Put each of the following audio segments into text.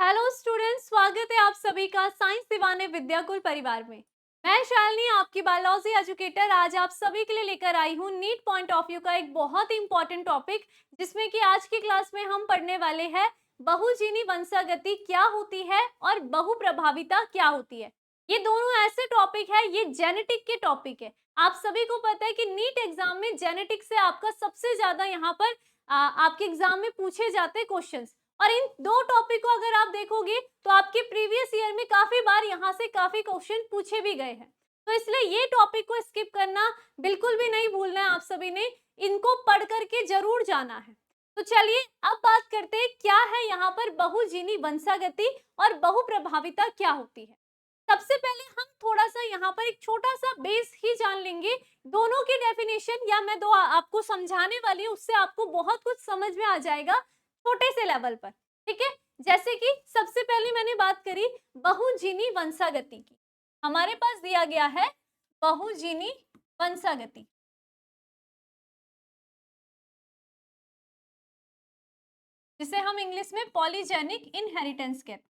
Hello students, स्वागत है आप सभी का साइंस दीवाने विद्याकुल परिवार में। मैं शालिनी, आपकी बायोलॉजी एजुकेटर, आज आप सभी के लिए लेकर आई हूँ नीट पॉइंट ऑफ व्यू का एक बहुत ही इंपॉर्टेंट टॉपिक, जिसमें कि आज की क्लास में हम पढ़ने वाले हैं बहुजीनी वंशागति क्या होती है और बहुप्रभाविता क्या होती है। ये दोनों ऐसे टॉपिक है, ये जेनेटिक के टॉपिक है। आप सभी को पता है कि नीट एग्जाम में जेनेटिक से आपका सबसे ज्यादा यहाँ पर आपके एग्जाम में पूछे जाते क्वेश्चन, और इन दो टॉपिक को अगर आप देखोगे तो आपके प्रीवियस ईयर में काफी बार यहाँ से काफी क्वेश्चन पूछे भी गए हैं। तो इसलिए ये टॉपिक को स्किप करना बिल्कुल भी नहीं भूलना है, आप सभी ने इनको पढ़ करके जरूर जाना है। तो चलिए अब बात करते हैं क्या है यहाँ पर बहुजीनी वंशागति और बहुप्रभाविता क्या होती है। सबसे पहले हम थोड़ा सा यहाँ पर एक छोटा सा बेस ही जान लेंगे। दोनों की डेफिनेशन या मैं दो आपको समझाने वाली हूँ, उससे आपको बहुत कुछ समझ में आ जाएगा छोटे से लेवल पर। ठीक है, जैसे कि सबसे पहले मैंने बात करी बहुजीनी वंशागति की। हमारे पास दिया गया है बहुजीनी वंशागति, जिसे हम इंग्लिश में पॉलीजेनिक इनहेरिटेंस कहते हैं।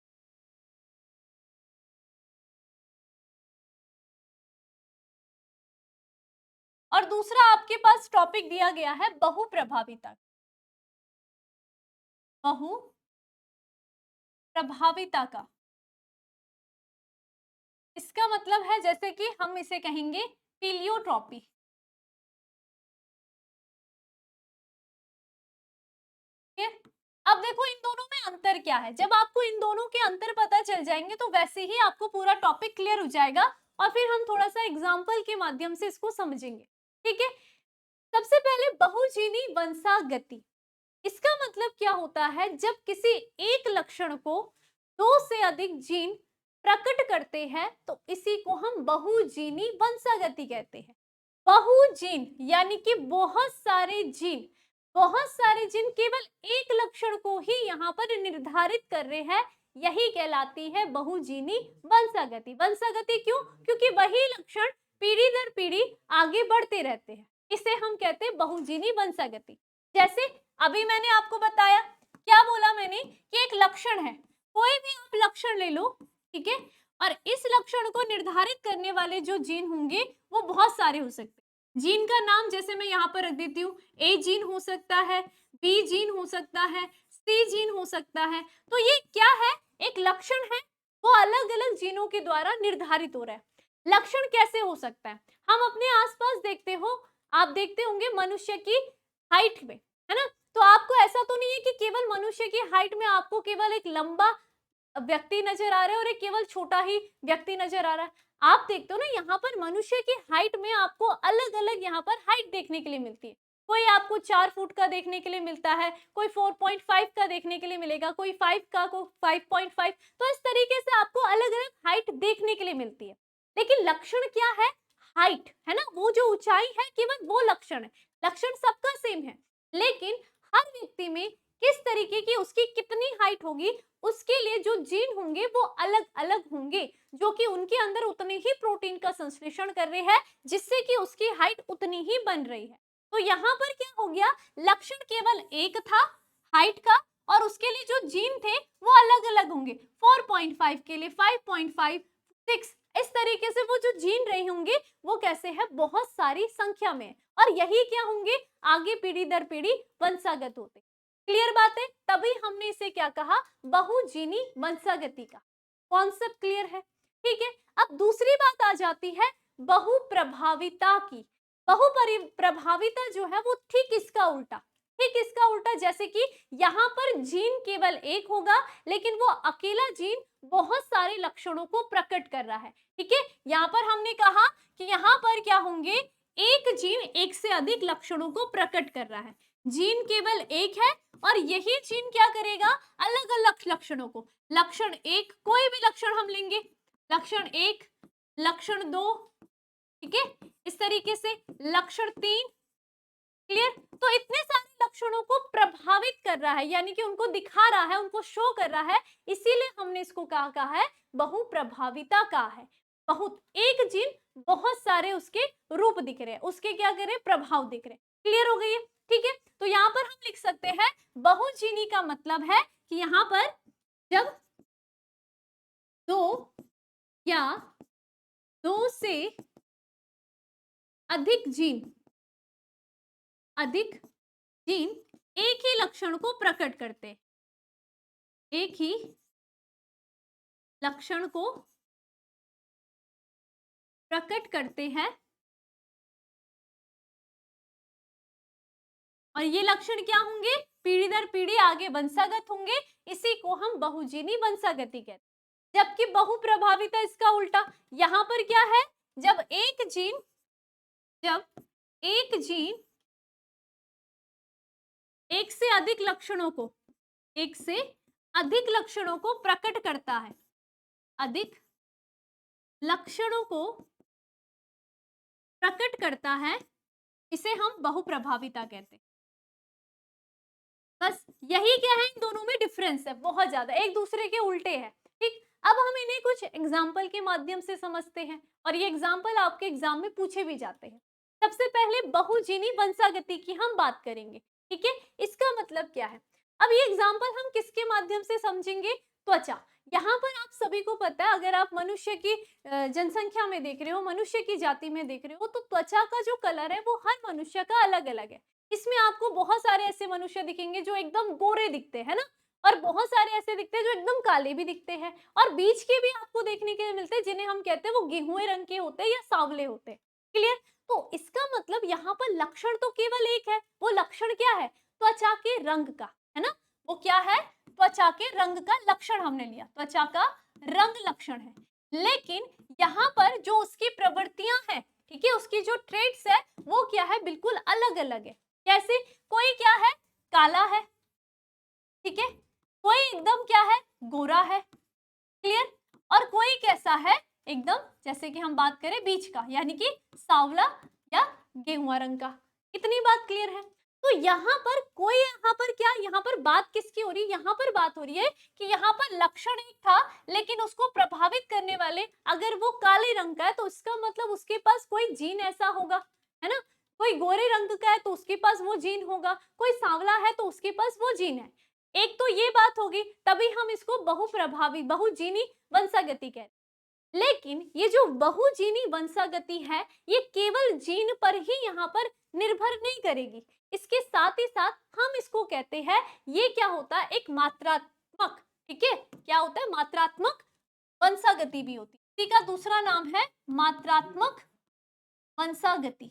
और दूसरा आपके पास टॉपिक दिया गया है बहुप्रभाविता। बहुप्रभाविता का इसका मतलब है जैसे कि हम इसे कहेंगे पीलियोट्रॉपी। ठीक है, अब देखो इन दोनों में अंतर क्या है। जब आपको इन दोनों के अंतर पता चल जाएंगे तो वैसे ही आपको पूरा टॉपिक क्लियर हो जाएगा, और फिर हम थोड़ा सा एग्जांपल के माध्यम से इसको समझेंगे। ठीक है, सबसे पहले बहुजीनी वंशागति, इसका मतलब क्या होता है, जब किसी एक लक्षण को दो से अधिक जीन प्रकट करते हैं तो इसी को हम बहुजीनी वंशागति कहते हैं। बहुजीन यानी कि बहुत सारे जीन केवल एक लक्षण को ही यहाँ पर निर्धारित कर रहे हैं, यही कहलाती है बहुजीनी वंशागति। वंशागति क्यों? क्योंकि वही लक्षण पीढ़ी दर पीढ़ी आगे बढ़ते रहते हैं, इसे हम कहते हैं बहुजीनी वंशागति। जैसे अभी मैंने आपको बताया, क्या बोला मैंने कि एक लक्षण है, कोई भी आप लक्षण ले लो, ठीक है, और इस लक्षण को निर्धारित करने वाले जो जीन होंगे वो बहुत सारे हो सकते हैं। जीन का नाम जैसे मैं यहाँ पर रख देती हूँ, ए जीन हो सकता है, बी जीन हो सकता है, सी जीन हो सकता है। तो ये क्या है, एक लक्षण है, वो अलग अलग जीनों के द्वारा निर्धारित हो रहा है। लक्षण कैसे हो सकता है, हम अपने आसपास देखते हो, आप देखते होंगे मनुष्य की हाइट में, है ना, तो आपको ऐसा तो नहीं है कि केवल मनुष्य की हाइट में आपको केवल एक लंबा व्यक्ति नजर आ रहा है और एक केवल छोटा ही व्यक्ति नजर आ रहा है। आप देखते हो ना, यहाँ पर मनुष्य की हाइट में आपको अलग अलग यहाँ पर हाइट देखने के लिए मिलती है। कोई आपको 4 फुट का देखने के लिए मिलता है, कोई 4.5 का देखने के लिए मिलेगा, कोई 5 का, कोई 5.5। तो इस तरीके से आपको अलग अलग हाइट देखने के लिए मिलती है। लेकिन लक्षण क्या है, हाइट है ना, वो जो ऊंचाई है केवल वो लक्षण है। लक्षण सबका सेम है, लेकिन हर व्यक्ति में किस तरीके की उसकी कितनी हाइट होगी, उसके लिए जो जीन होंगे वो अलग अलग होंगे, जो कि उनके अंदर उतने ही प्रोटीन का संश्लेषण कर रहे हैं, जिससे कि उसकी हाइट उतनी ही बन रही है। तो यहाँ पर क्या हो गया, लक्षण केवल एक था हाइट का, और उसके लिए जो जीन थे वो अलग अलग होंगे। 4.5 के लिए 5.5, 6, इस तरीके से वो जो जीन रहे होंगे वो कैसे है, बहुत सारी संख्या में, और यही क्या होंगे, आगे पीढ़ी दर पीढ़ी वंशागत होते। क्लियर बात है, तभी हमने इसे क्या कहा, बहुजीनी वंशागति का कॉन्सेप्ट क्लियर है। ठीक है, अब दूसरी बात आ जाती है बहुप्रभाविता की। बहुप्रभाविता जो है वो ठीक इसका उल्टा, ठीक इसका उल्टा, जैसे कि यहाँ पर जीन केवल एक होगा, लेकिन वो अकेला जीन बहुत सारे लक्षणों को प्रकट कर रहा है। ठीक है, यहाँ पर हमने कहा कि यहाँ पर क्या होंगे, एक जीन एक से अधिक लक्षणों को प्रकट कर रहा है। जीन केवल एक है और यही जीन क्या करेगा, अलग अलग लक्षणों को, लक्षण एक, कोई भी लक्षण हम लेंगे, लक्षण एक, लक्षण दो, ठीक है, इस तरीके से लक्षण तीन। क्लियर, तो इतने सारे लक्षणों को प्रभावित कर रहा है, यानी कि उनको दिखा रहा है, उनको शो कर रहा है, इसीलिए हमने इसको कहा है बहुप्रभाविता कहा है। बहुत एक जीन बहुत सारे उसके रूप दिख रहे हैं, उसके क्या कर रहे हैं, प्रभाव दिख रहे हैं। क्लियर हो गई है, ठीक है, तो यहाँ पर हम लिख सकते हैं बहुजीनी का मतलब है कि यहाँ पर जब या 2 से अधिक जीन एक ही लक्षण को प्रकट करते हैं, एक ही लक्षण को प्रकट करते हैं, और ये लक्षण क्या होंगे? पीढ़ी दर पीढ़ी आगे वंशागत होंगे। इसी को हम बहुजीनी वंशागति कहते हैं। जबकि बहुप्रभाविता इसका उल्टा, यहां पर क्या है? जब एक जीन एक से अधिक लक्षणों को प्रकट करता है, अधिक लक्षणों को प्रकट करता है, इसे हम बहुप्रभाविता कहते हैं। बस यही क्या है, इन दोनों में डिफरेंस है, बहुत ज्यादा एक दूसरे के उल्टे हैं। ठीक, अब हम इन्हें कुछ एग्जाम्पल के माध्यम से समझते हैं, और ये एग्जाम्पल आपके एग्जाम में पूछे भी जाते हैं। सबसे पहले बहुजीनी वंशागति की हम बात करेंगे। ठीक है, इसका मतलब क्या है? अब ये एग्जाम्पल हम किसके माध्यम से समझेंगे? त्वचा। यहाँ पर आप सभी को पता है, अगर आप मनुष्य की जनसंख्या में देख रहे हो, मनुष्य की जाति में देख रहे हो, तो त्वचा का जो कलर है वो हर मनुष्य का अलग अलग है। इसमें आपको बहुत सारे ऐसे मनुष्य दिखेंगे जो एकदम गोरे दिखते हैं ना, और बहुत सारे ऐसे दिखते हैं जो एकदम काले भी दिखते हैं, और बीच के भी आपको देखने के लिए मिलते हैं जिन्हें हम कहते हैं वो गेहुए रंग के होते हैं या सांवले होते हैं। क्लियर? तो इसका मतलब यहाँ पर लक्षण तो केवल एक है। वो लक्षण क्या है? त्वचा के रंग का, है ना? वो क्या है? त्वचा के रंग का लक्षण हमने लिया, त्वचा का रंग लक्षण है। लेकिन यहाँ पर जो उसकी प्रवृत्तियां हैं, ठीक है, उसकी जो ट्रेट्स है वो क्या है? बिल्कुल अलग अलग है। कैसे? कोई क्या है? काला है, ठीक है, कोई एकदम क्या है? गोरा है। क्लियर? और कोई कैसा है? एकदम, जैसे कि हम बात करें बीच का, यानी कि सांवला या गेहुआ रंग का। इतनी बात क्लियर है? तो यहाँ पर कोई, यहाँ पर क्या, यहाँ पर बात किसकी हो रही है? यहाँ पर बात हो रही है कि यहाँ पर लक्षण एक था, लेकिन उसको प्रभावित करने वाले अगर वो काले रंग का है तो इसका मतलब उसके पास कोई जीन ऐसा होगा, है ना? कोई गोरे रंग का है तो उसके पास वो जीन होगा, कोई सांवला है तो उसके पास वो जीन है। एक तो ये बात होगी, तभी हम इसको बहुप्रभावी बहुजीनी वंशागति कहते हैं। लेकिन ये जो बहुजीनी वंशागति है, ये केवल जीन पर ही यहाँ पर निर्भर नहीं करेगी। इसके साथ ही साथ हम इसको कहते हैं, ये क्या होता है? एक मात्रात्मक, ठीक है, क्या होता है? मात्रात्मक वंशागति भी होती है। इसी का दूसरा नाम है मात्रात्मक वंशागति।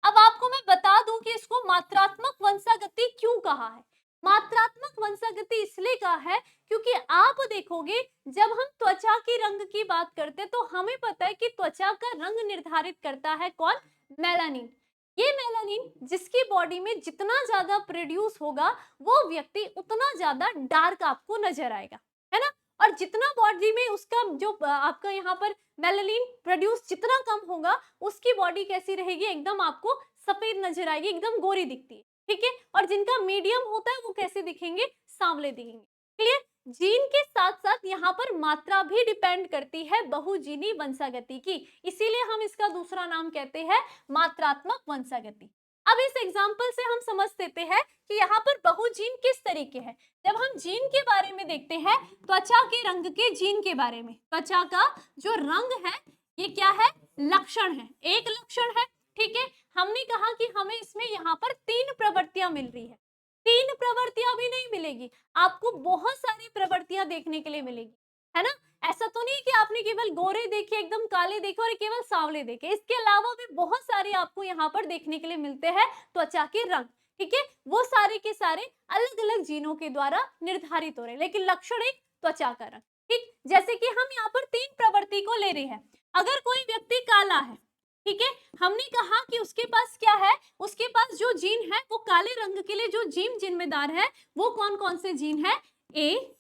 अब आपको मैं बता दूं कि इसको मात्रात्मक वंशागति क्यों कहा है। मात्रात्मक वंशागति इसलिए कहा है क्योंकि आप देखोगे, जब हम त्वचा के रंग की बात करते हैं तो हमें पता है कि त्वचा का रंग निर्धारित करता है कौन? मेलानिन। ये मेलानिन जिसकी बॉडी में जितना ज्यादा प्रोड्यूस होगा, वो व्यक्ति उतना ज्यादा डार्क आपको नजर आएगा, है ना? और जितना बॉडी में उसका जो आपका यहाँ पर मेलानिन प्रोड्यूस जितना कम होगा, उसकी बॉडी कैसी रहेगी? एकदम आपको सफेद नजर आएगी, एकदम गोरी दिखती है। ठीक है, और जिनका मीडियम होता है वो कैसे दिखेंगे? सांवले दिखेंगे। क्लियर? जीन के साथ साथ यहाँ पर मात्रा भी डिपेंड करती है बहुजीनी वंशागति की, इसीलिए हम इसका दूसरा नाम कहते हैं मात्रात्मक वंशागति। अब इस एग्जाम्पल से हम समझ लेते हैं कि यहाँ पर बहुजीन किस तरीके हैं। जब हम जीन के बारे में देखते हैं, त्वचा के रंग के जीन के बारे में, त्वचा का जो रंग है ये क्या है? लक्षण है, एक लक्षण है। ठीक है, हमने कहा कि हमें इसमें यहाँ पर 3 प्रवृत्तियां मिल रही है। 3 प्रवृत्तियां भी नहीं मिलेगी, आपको बहुत सारी प्रवृत्तियां देखने के लिए मिलेगी, है ना? ऐसा तो नहीं कि आपने केवल गोरे देखे, एकदम काले देखे और केवल सांवले देखे। इसके अलावा भी बहुत सारे आपको यहाँ पर देखने के लिए मिलते हैं त्वचा के रंग। ठीक है, वो सारे के सारे अलग अलग जीनों के द्वारा निर्धारित हो रहे हैं, लेकिन लक्षण एक त्वचा का रंग। ठीक, जैसे कि हम यहाँ पर 3 प्रवृत्ति को ले रहे हैं। अगर कोई व्यक्ति काला है, ठीक है, हमने कहा कि उसके पास क्या है? उसके पास जो जीन है वो काले रंग के लिए जो जीन जिम्मेदार है वो कौन कौन से जीन है? ए,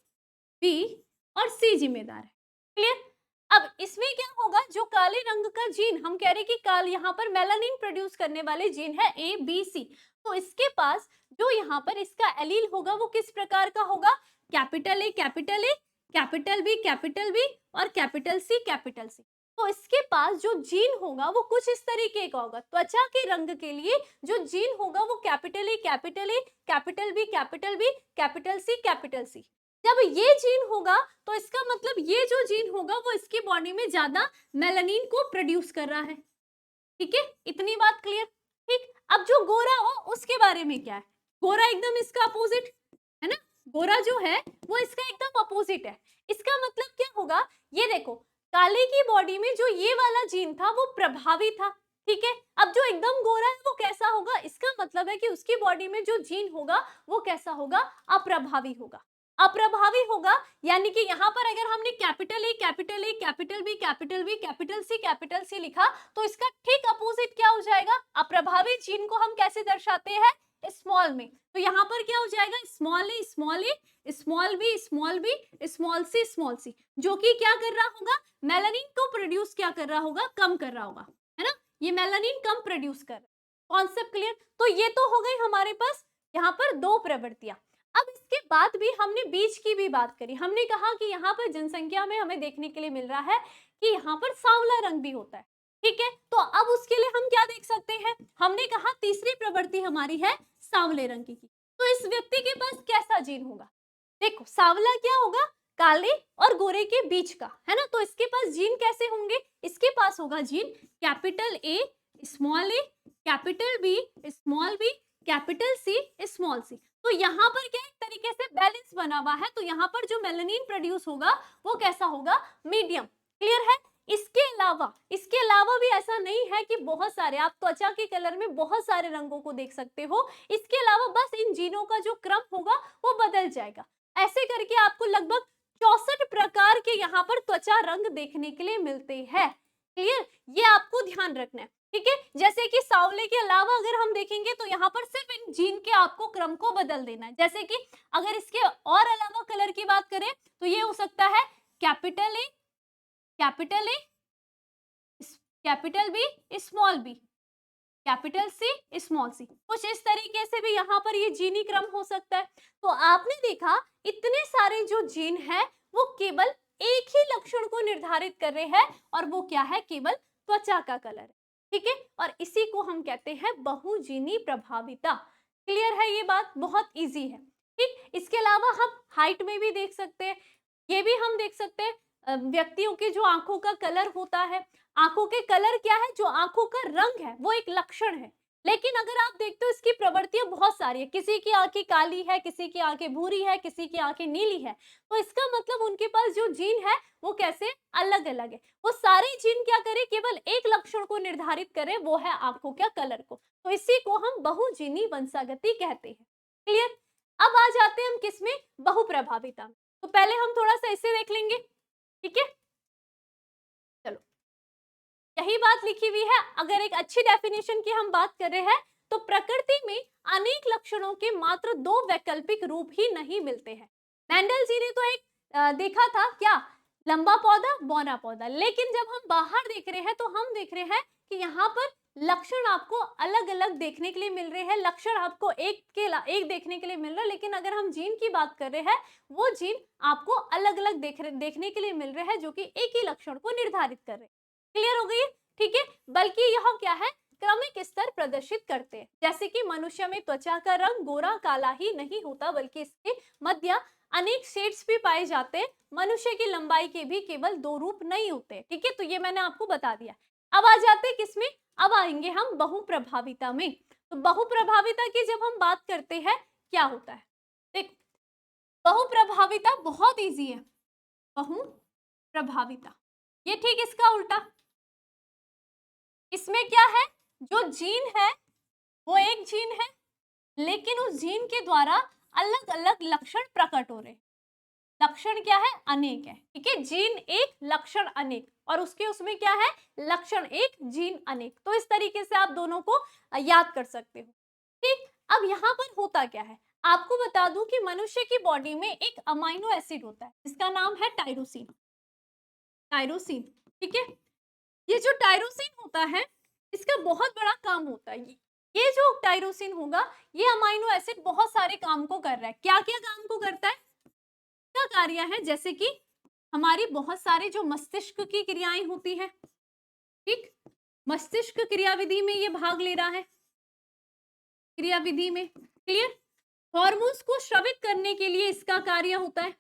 बी और सी जिम्मेदार है। क्लियर? अब इसमें क्या होगा? जो काले रंग का जीन, हम कह रहे कि काल यहाँ पर मेलानिन प्रोड्यूस करने वाले जीन है ए, बी, सी, तो इसके पास जो यहाँ पर इसका एलील होगा वो किस प्रकार का होगा? Capital A, capital A, capital B और कैपिटल सी। तो इसके पास जो जीन होगा वो कुछ इस तरीके का होगा। त्वचा के रंग के लिए जो जीन होगा वो capital A, capital B, capital C. जब ये जीन होगा तो इसका मतलब ये जो जीन होगा वो इसकी बॉडी में ज्यादा मेलानिन को प्रोड्यूस कर रहा है। ठीक है, इतनी बात क्लियर। ठीक, अब जो गोरा हो उसके बारे में क्या है? गोरा एकदम इसका अपोजिट है ना। गोरा जो है वो इसका एकदम अपोजिट है। इसका मतलब क्या होगा? ये देखो, काले की बॉडी में जो ये वाला जीन था वो प्रभावी था। ठीक है, अब जो एकदम गोरा है वो कैसा होगा? इसका मतलब है कि उसकी बॉडी में जो जीन होगा वो कैसा होगा? अप्रभावी होगा। अप्रभावी होगा यानी कि यहाँ पर अगर हमने capital A capital A capital B capital B capital C लिखा तो इसका ठीक अपोजिट क्या हो जाएगा? अप्रभावी जीन को हम कैसे दर्शाते हैं? स्मॉल में। तो यहाँ पर क्या हो जाएगा? Small A small A small B small B small C, जो कि क्या कर रहा होगा? मेलानिन को प्रोड्यूस क्या कर रहा होगा? कम कर रहा होगा, है ना। ये मेलानिन कम प्रोड्यूस कर रहा है। Concept clear? तो ये तो हो गई हमारे पास यहाँ पर दो प्रवृत्तियां। अब इसके बाद भी हमने बीच की भी बात करी। हमने कहा कि यहाँ पर जनसंख्या में हमें देखने के लिए मिल रहा है कि यहाँ पर सांवला रंग भी होता है। ठीक है, तो अब उसके लिए हम क्या देख सकते हैं? हमने कहा तीसरी प्रवृत्ति हमारी है सांवले रंग की। तो इस व्यक्ति के पास कैसा जीन होगा? देखो, सांवला क्या होगा? काले और गोरे के बीच का, है ना। तो इसके पास जीन कैसे होंगे? इसके पास होगा gene capital A small A capital B small B capital C small C. तो यहाँ पर क्या एक तरीके से बैलेंस बना हुआ है। तो यहाँ पर जो मेलानिन प्रोड्यूस होगा वो कैसा होगा? मीडियम। क्लियर है? इसके अलावा भी ऐसा नहीं है कि बहुत सारे, आप त्वचा के कलर में बहुत सारे रंगों को देख सकते हो। इसके अलावा बस इन जीनों का जो क्रम होगा वो बदल जाएगा। ऐसे करके आपको लगभग 64 प्रकार के यहाँ पर त्वचा रंग देखने के लिए मिलते हैं। क्लियर? ये आपको ध्यान रखना है। ठीक है, जैसे कि सांवले के अलावा अगर हम देखेंगे तो यहाँ पर सिर्फ इन जीन के आपको क्रम को बदल देना है। जैसे कि अगर इसके और अलावा कलर की बात करें तो ये हो सकता है capital A capital A capital B small B capital C small C. कुछ इस तरीके से भी यहाँ पर ये जीनी क्रम हो सकता है। तो आपने देखा इतने सारे जो जीन है वो केवल एक ही लक्षण को निर्धारित कर रहे हैं और वो क्या है? केवल त्वचा का कलर है। ठीक है, और इसी को हम कहते हैं बहुजीनी प्रभाविता। क्लियर है? ये बात बहुत इजी है। ठीक, इसके अलावा हम हाइट में भी देख सकते हैं। ये भी हम देख सकते हैं व्यक्तियों के जो आंखों का कलर होता है। आंखों के कलर क्या है? जो आंखों का रंग है वो एक लक्षण है। लेकिन अगर आप देखते हो इसकी प्रवृत्तियां बहुत सारी है। किसी की आंखें काली है, किसी की आंखें भूरी है, किसी की आंखें नीली है। तो इसका मतलब उनके पास जो जीन है वो कैसे? अलग अलग है। वो सारे जीन क्या करे? केवल एक लक्षण को निर्धारित करे, वो है आंखों के कलर को। तो इसी को हम बहुजीनी वंशागति कहते हैं। क्लियर? अब आ जाते हैं हम किसमें? बहुप्रभाविता में। तो पहले हम थोड़ा सा इसे देख लेंगे। ठीक है, चलो, यही बात लिखी हुई है। अगर एक अच्छी डेफिनेशन की हम बात कर रहे हैं तो प्रकृति में अनेक लक्षणों के मात्र दो वैकल्पिक रूप ही नहीं मिलते हैं। मेंडल जी ने तो एक देखा था क्या? लंबा पौधा बौना पौधा। लेकिन जब हम बाहर देख रहे हैं तो हम देख रहे हैं कि यहाँ पर लक्षण आपको अलग अलग देखने के लिए मिल रहे हैं। लक्षण आपको एक देखने के लिए मिल रहा है, लेकिन अगर हम जीन की बात कर रहे हैं वो जीन आपको अलग अलग देखने के लिए मिल रहे हैं जो कि एक ही लक्षण को निर्धारित कर रहे हैं। क्लियर हो गई? ठीक है, बल्कि यह क्या है? क्रमिक स्तर प्रदर्शित करते हैं। जैसे कि मनुष्य में त्वचा का रंग गोरा काला ही नहीं होता बल्कि इसके मध्य अनेक शेड्स भी पाए जाते हैं। मनुष्य की लंबाई के भी केवल दो रूप नहीं होते। ठीक है, तो ये मैंने आपको बता दिया। अब आ जाते हैं किसमें? अब आएंगे हम बहुप्रभाविता में। तो बहुप्रभाविता की जब हम बात करते हैं क्या होता है? देख, बहुप्रभाविता बहुत इजी है। बहुप्रभाविता ये ठीक इसका उल्टा। इसमें क्या है? जो जीन है वो एक जीन है, लेकिन उस जीन के द्वारा अलग अलग लक्षण प्रकट हो रहे हैं। लक्षण क्या है? अनेक है। ठीक है, जीन एक लक्षण अनेक, और उसके उसमें क्या है? लक्षण एक जीन अनेक। तो इस तरीके से आप दोनों को याद कर सकते हो। ठीक, अब यहाँ पर होता क्या है आपको बता दूं कि मनुष्य की बॉडी में एक अमाइनो एसिड होता है जिसका नाम है टायरोसिन। टायरोसिन, ठीक है, ये जो टायरोसिन होता है इसका बहुत बड़ा काम होता है। ये जो टायरोसिन होगा ये अमाइनो एसिड बहुत सारे काम को कर रहा है। क्या क्या काम को करता है? क्या कार्य है? जैसे कि हमारी बहुत सारे जो मस्तिष्क की क्रियाएं होती हैं, ठीक, मस्तिष्क क्रियाविधि में ये भाग ले रहा है, क्रियाविधि में। क्लियर? हॉर्मोन्स को स्रावित करने के लिए इसका कार्य होता है,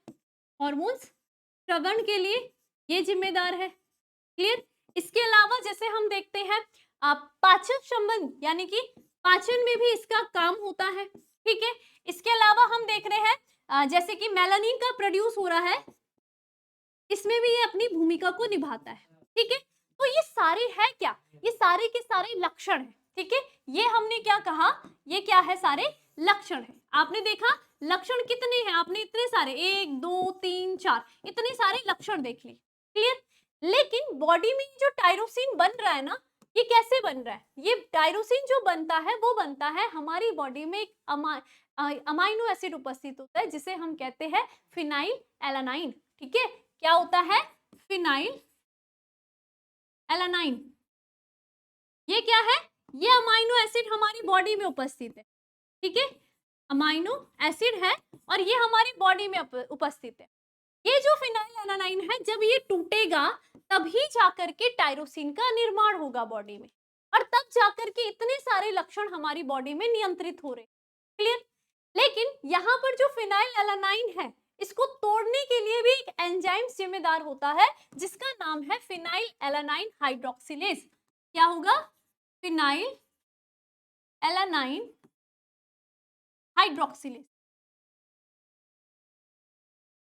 हॉर्मोन्स श्रवण के लिए ये जिम्मेदार है। क्लियर? इसके अलावा जैसे हम देखते हैं पाचन संबंध यानी कि पाचन में भी इसका काम होता है। ठीक है, इसके अलावा हम देख रहे हैं जैसे कि मेलानिन का प्रोड्यूस हो रहा है, इसमें भी ये अपनी भूमिका को निभाता है। ठीक है, तो ये सारे है क्या, ये सारे के सारे लक्षण है। ठीक है, ये हमने क्या कहा, ये क्या है, सारे लक्षण है। आपने देखा लक्षण कितने हैं, आपने इतने सारे 1 2 3 4 इतने सारे लक्षण देख लिए। क्लियर? लेकिन बॉडी में जो टायरोसिन बन रहा है ना, ये कैसे बन रहा है, ये टायरोसिन जो बनता है वो बनता है हमारी बॉडी में एक अमाइनो एसिड उपस्थित होता है जिसे हम कहते हैं फिनाइल एलानाइन। ठीक है, क्या होता है, फिनाइल एलानाइन। ये क्या है, ये अमाइनो एसिड हमारी बॉडी में उपस्थित है। ठीक है, अमाइनो एसिड है और ये हमारी बॉडी में उपस्थित है। ये जो फिनाइल एलानाइन है जब ये टूटेगा तभी जाकर के टायरोसिन का निर्माण होगा बॉडी में, और तब जाकर के इतने सारे लक्षण हमारी बॉडी में नियंत्रित हो रहे। क्लियर? लेकिन यहाँ पर जो फिनाइल एलानाइन है इसको तोड़ने के लिए भी एक एंजाइम जिम्मेदार होता है जिसका नाम है फिनाइल एलानाइन हाइड्रोक्सिलेज। क्या होगा, फिनाइल एलानाइन हाइड्रोक्सिलेज।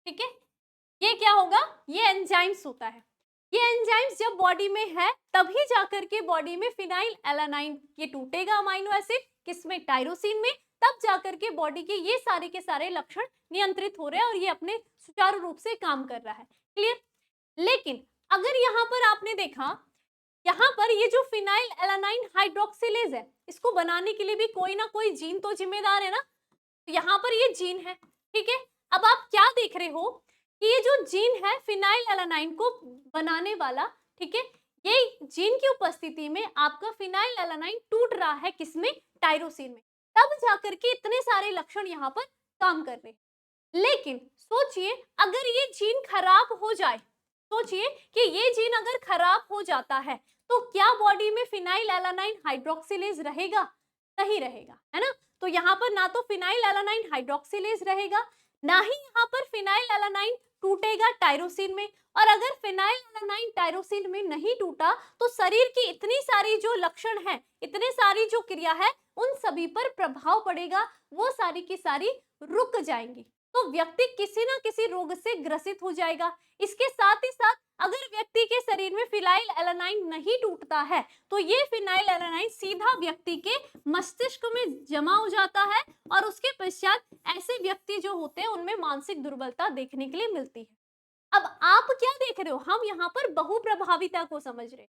ठीक है, ये क्या होगा, ये एंजाइम्स होता है। ये एंजाइम्स जब बॉडी में है तभी जाकर के बॉडी में फिनाइल एलानाइन ये टूटेगा अमाइनो एसिड किसमें, टायरोसिन में, तब जाकर के बॉडी के ये सारे के सारे लक्षण नियंत्रित हो रहे हैं और ये अपने सुचारू रूप से काम कर रहा है। क्लियर? लेकिन अगर यहाँ पर आपने देखा, यहाँ पर ये जो फिनाइल एलानाइन हाइड्रोक्सिलेज है इसको बनाने के लिए भी कोई ना कोई जीन तो जिम्मेदार है ना, तो यहाँ पर ये जीन है। ठीक है, अब आप क्या देख रहे हो कि ये जो जीन है फिनाइल एलानाइन को बनाने वाला, ठीक है, ये जीन की उपस्थिति में आपका फिनाइल एलानाइन टूट रहा है किसमें, टायरोसिन में, तब जाकर के इतने सारे लक्षण यहाँ पर काम कर रहे हैं। लेकिन सोचिए अगर ये जीन खराब हो जाए, सोचिए कि ये जीन अगर खराब हो जाता है तो क्या बॉडी में फिनाइल एलानाइन हाइड्रोक्सिलेज रहेगा, नहीं रहेगा, है ना। तो यहाँ पर ना तो फिनाइल एलानाइन हाइड्रोक्सिलेज रहेगा, ना ही यहाँ पर फिनाइल एलानाइन टूटेगा टायरोसिन में। और अगर फिनाइल एलानाइन टायरोसिन में नहीं टूटा तो शरीर की इतनी सारी जो लक्षण है, इतनी सारी जो क्रिया है, उन सभी पर प्रभाव पड़ेगा, वो सारी की सारी रुक जाएंगी, तो व्यक्ति किसी ना किसी रोग से ग्रसित हो जाएगा। इसके साथ ही साथ अगर व्यक्ति के शरीर में फिनाइल एलानाइन नहीं टूटता है तो ये फिनाइल एलानाइन सीधा व्यक्ति के मस्तिष्क में जमा हो जाता है और उसके पश्चात ऐसे व्यक्ति जो होते हैं उनमें मानसिक दुर्बलता देखने के लिए मिलती है। अब आप क्या देख रहे हो, हम यहाँ पर बहुप्रभाविता को समझ रहे हैं।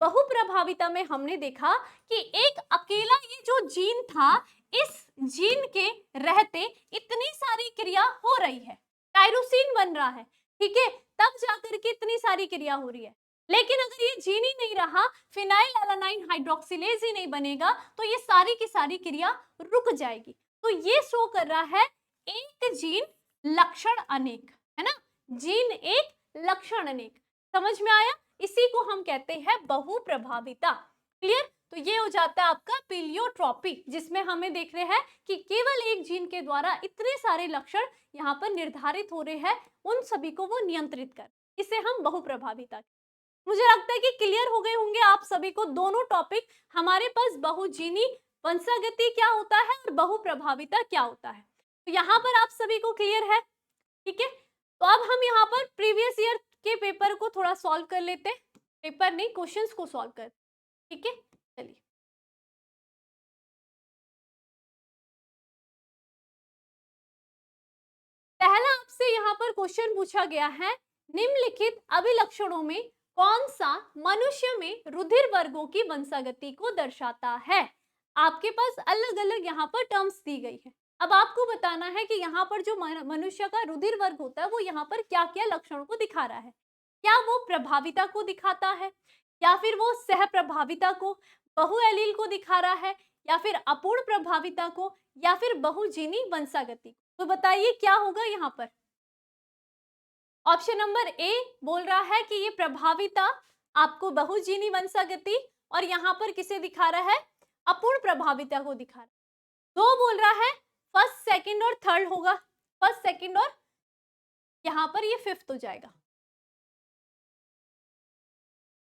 बहुप्रभाविता में हमने देखा कि एक अकेला ये जो जीन था, इस जीन के रहते इतनी सारी क्रिया हो रही है, टायरोसिन बन रहा है, ठीक है, तब जाकर के इतनी सारी क्रिया हो रही है। लेकिन अगर ये जीन ही नहीं रहा, फिनाइल एलानाइन हाइड्रोक्सिलेज ही नहीं बनेगा, तो ये सारी की सारी क्रिया रुक जाएगी। तो ये शो कर रहा है एक जीन लक्षण अनेक, है ना, जीन एक लक्षण अनेक। समझ में आया? इसी को हम कहते हैं बहुप्रभाविता। क्लियर? तो ये हो जाता है आपका पीलियोट्रॉपी, जिसमें हमें देख रहे हैं कि केवल एक जीन के द्वारा इतने सारे लक्षण यहाँ पर निर्धारित हो रहे हैं, उन सभी को वो नियंत्रित कर, इसे हम बहुप्रभाविता। मुझे लगता है कि क्लियर हो गए होंगे आप सभी को दोनों टॉपिक। हमारे पास बहुजीनी वंशागति क्या होता है और बहुप्रभाविता क्या होता है, तो यहाँ पर आप सभी को क्लियर है। ठीक है, तो अब हम यहाँ पर प्रीवियस ईयर के पेपर को थोड़ा सॉल्व कर लेते हैं, पेपर नहीं क्वेश्चंस को सॉल्व कर। ठीक है, चलिए पहला आपसे यहाँ पर क्वेश्चन पूछा गया है, निम्नलिखित अभिलक्षणों में कौन सा मनुष्य में रुधिर वर्गों की वंशागति को दर्शाता है। आपके पास अलग अलग यहाँ पर टर्म्स दी गई है। अब आपको बताना है कि यहाँ पर जो मनुष्य का रुधिर वर्ग होता है वो यहाँ पर क्या क्या लक्षणों को दिखा रहा है। क्या वो प्रभाविता को दिखाता है, या फिर वो सह प्रभाविता को, बहुएलील को दिखा रहा है, या फिर अपूर्ण प्रभाविता को, या फिर बहुजीनी वंशागति। तो बताइए क्या होगा यहाँ पर। ऑप्शन नंबर ए बोल रहा है कि ये प्रभाविता आपको बहुजीनी वंशागति, और यहाँ पर किसे दिखा रहा है, अपूर्ण प्रभाविता को दिखा रहा है। दो बोल रहा है फर्स्ट सेकंड और थर्ड होगा, फर्स्ट सेकंड और यहाँ पर ये फिफ्थ हो जाएगा,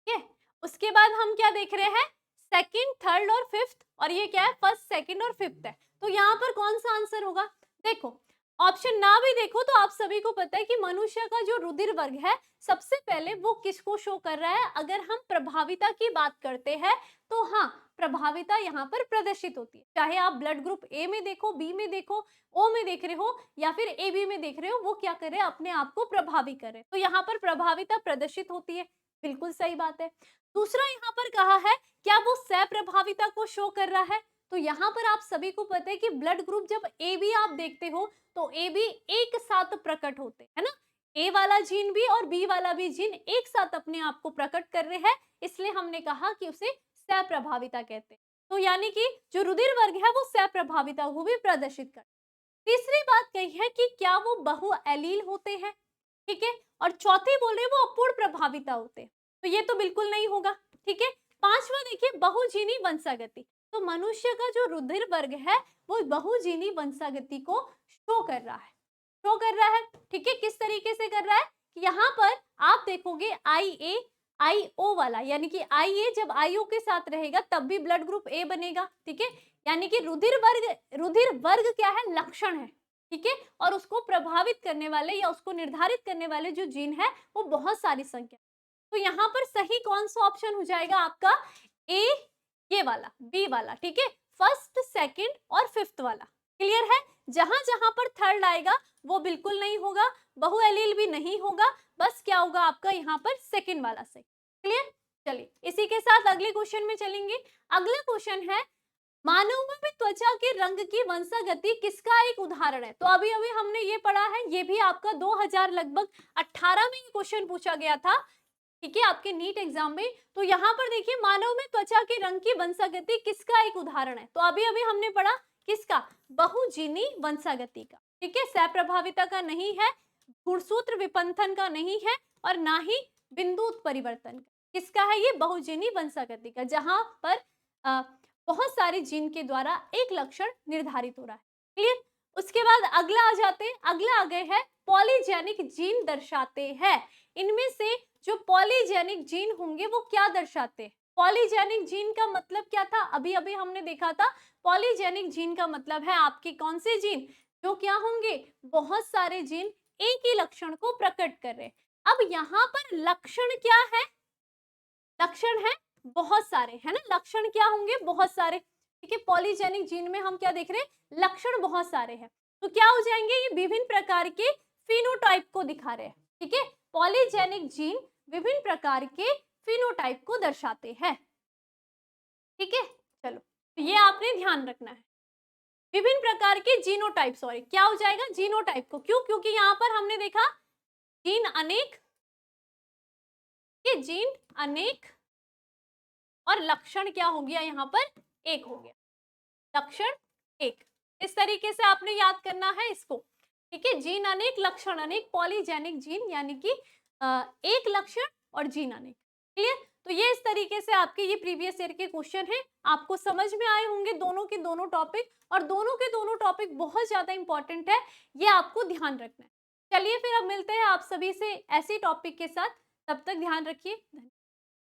ठीक है। उसके बाद हम क्या देख रहे हैं, सेकंड, थर्ड और फिफ्थ, और ये क्या है, फर्स्ट, सेकंड और फिफ्थ है। तो यहाँ पर कौन सा आंसर होगा, देखो ऑप्शन ना भी देखो तो आप सभी को पता है कि मनुष्य का जो रुधिर वर्ग है सबसे पहले वो किसको शो कर रहा है। अगर हम प्रभाविता की बात करते हैं तो हाँ, प्रभाविता यहाँ पर प्रदर्शित होती है, चाहे आप ब्लड ग्रुप ए में देखो, बी में देखो, ओ में देख रहे हो या फिर ए बी में देख रहे हो, वो क्या कर रहे हैं, अपने आप को प्रभावी कर रहे हैं। तो यहाँ पर प्रभाविता प्रदर्शित होती है, बिल्कुल सही बात है। दूसरा यहाँ पर कहा है, क्या वो सप्रभाविता को शो कर रहा है। तो यहाँ पर आप सभी को पता है कि ब्लड ग्रुप जब ए बी आप देखते हो तो ए बी एक साथ प्रकट होते है ना, ए वाला जीन भी और बी वाला भी जीन एक साथ अपने आप को प्रकट कर रहे हैं, इसलिए हमने कहा कि उसे सप्रभाविता कहते हैं। तो यानी कि जो रुधिर वर्ग है वो सप्रभाविता को भी प्रदर्शित कर। तीसरी बात कही है कि क्या वो बहु एलील होते हैं, ठीक है। और चौथी बोल रहे हैं वो अपूर्ण प्रभाविता होते हैं, तो ये तो बिल्कुल नहीं होगा, ठीक है। पांचवा देखिए, बहुजीनी वंशागति। तो मनुष्य का जो रुधिर वर्ग है वो बहुजीनी वंशागति को शो कर रहा है, शो कर रहा है, ठीक है। किस तरीके से कर रहा है कि यहाँ पर आप देखोगे आई ए आई ओ वाला, यानी कि आई ए जब आई ओ के साथ रहेगा तब भी ब्लड ग्रुप ए बनेगा, ठीक है। यानी कि रुधिर वर्ग क्या है, लक्षण है, ठीक है। और उसको प्रभावित करने वाले या उसको निर्धारित करने वाले जो जीन है वो बहुत सारी संख्या। तो यहाँ पर सही कौन सा ऑप्शन हो जाएगा आपका, ए, ये वाला, बी वाला, ठीक है। फर्स्ट, सेकंड और फिफ्थ वाला, क्लियर है। जहां जहां पर थर्ड आएगा वो बिल्कुल नहीं होगा, बहुएलील भी नहीं होगा, बस क्या होगा आपका यहाँ पर सेकंड वाला से, क्लियर। चलिए इसी के साथ अगले क्वेश्चन में चलेंगे। अगला क्वेश्चन है, मानव में त्वचा के रंग की वंशागति किसका एक उदाहरण है। तो अभी अभी हमने ये पढ़ा है, ये भी आपका 2000 लगभग 18 में ये क्वेश्चन पूछा गया था, ठीक है, आपके नीट एग्जाम में। तो यहाँ पर देखिए, मानव में त्वचा के रंग की वंशागति किसका एक उदाहरण है। तो अभी अभी हमने पढ़ा किसका, बहुजीनी वंशागति का, ठीक है। सप्रभाविता का नहीं है, गुणसूत्र विपंथन का नहीं है, और ना ही बिंदु उत्परिवर्तन का। किसका है ये, बहुजीनी वंशागति का, जहां पर बहुत सारे जीन के द्वारा एक लक्षण निर्धारित हो रहा है, क्लियर। उसके बाद अगला आ जाते हैं, अगला आ गए है पॉलीजेनिक जीन दर्शाते हैं। इनमें से जो पॉलीजेनिक जीन होंगे वो क्या दर्शाते हैं। पॉलीजेनिक जीन का मतलब क्या था, अभी अभी हमने देखा था, पॉलीजेनिक जीन का मतलब है आपके कौन से जीन, जो क्या होंगे, बहुत सारे जीन एक ही लक्षण को प्रकट कर रहे हैं। अब यहाँ पर लक्षण क्या है, लक्षण है बहुत सारे, है ना, लक्षण क्या होंगे, बहुत सारे, ठीक है। पॉलीजेनिक जीन में हम क्या देख रहे हैं, लक्षण बहुत सारे हैं, तो क्या हो जाएंगे, ये विभिन्न प्रकार के फिनोटाइप को दिखा रहे हैं, ठीक है। पॉलीजेनिक जीन विभिन्न प्रकार के फिनोटाइप को दर्शाते हैं, ठीक है। चलो तो ये आपने ध्यान रखना है, विभिन्न प्रकार के जीनोटाइप, सॉरी क्या हो जाएगा, जीनोटाइप को, क्यों, क्योंकि यहाँ पर हमने देखा जीन अनेक, ये जीन अनेक और लक्षण क्या हो गया, यहाँ पर एक हो गया, लक्षण एक। इस तरीके से आपने याद करना है इसको, ठीक है। जीन अनेक, लक्षण अनेक, पॉलीजेनिक जीन यानी कि एक लक्षण और जीन अनेक, क्लियर। तो ये इस तरीके से आपके ये प्रीवियस ईयर के क्वेश्चन है, आपको समझ में आए होंगे दोनों के दोनों टॉपिक, और दोनों के दोनों टॉपिक बहुत ज्यादा इंपॉर्टेंट है, ये आपको ध्यान रखना है। चलिए फिर अब मिलते हैं आप सभी से ऐसे टॉपिक के साथ, तब तक ध्यान रखिए।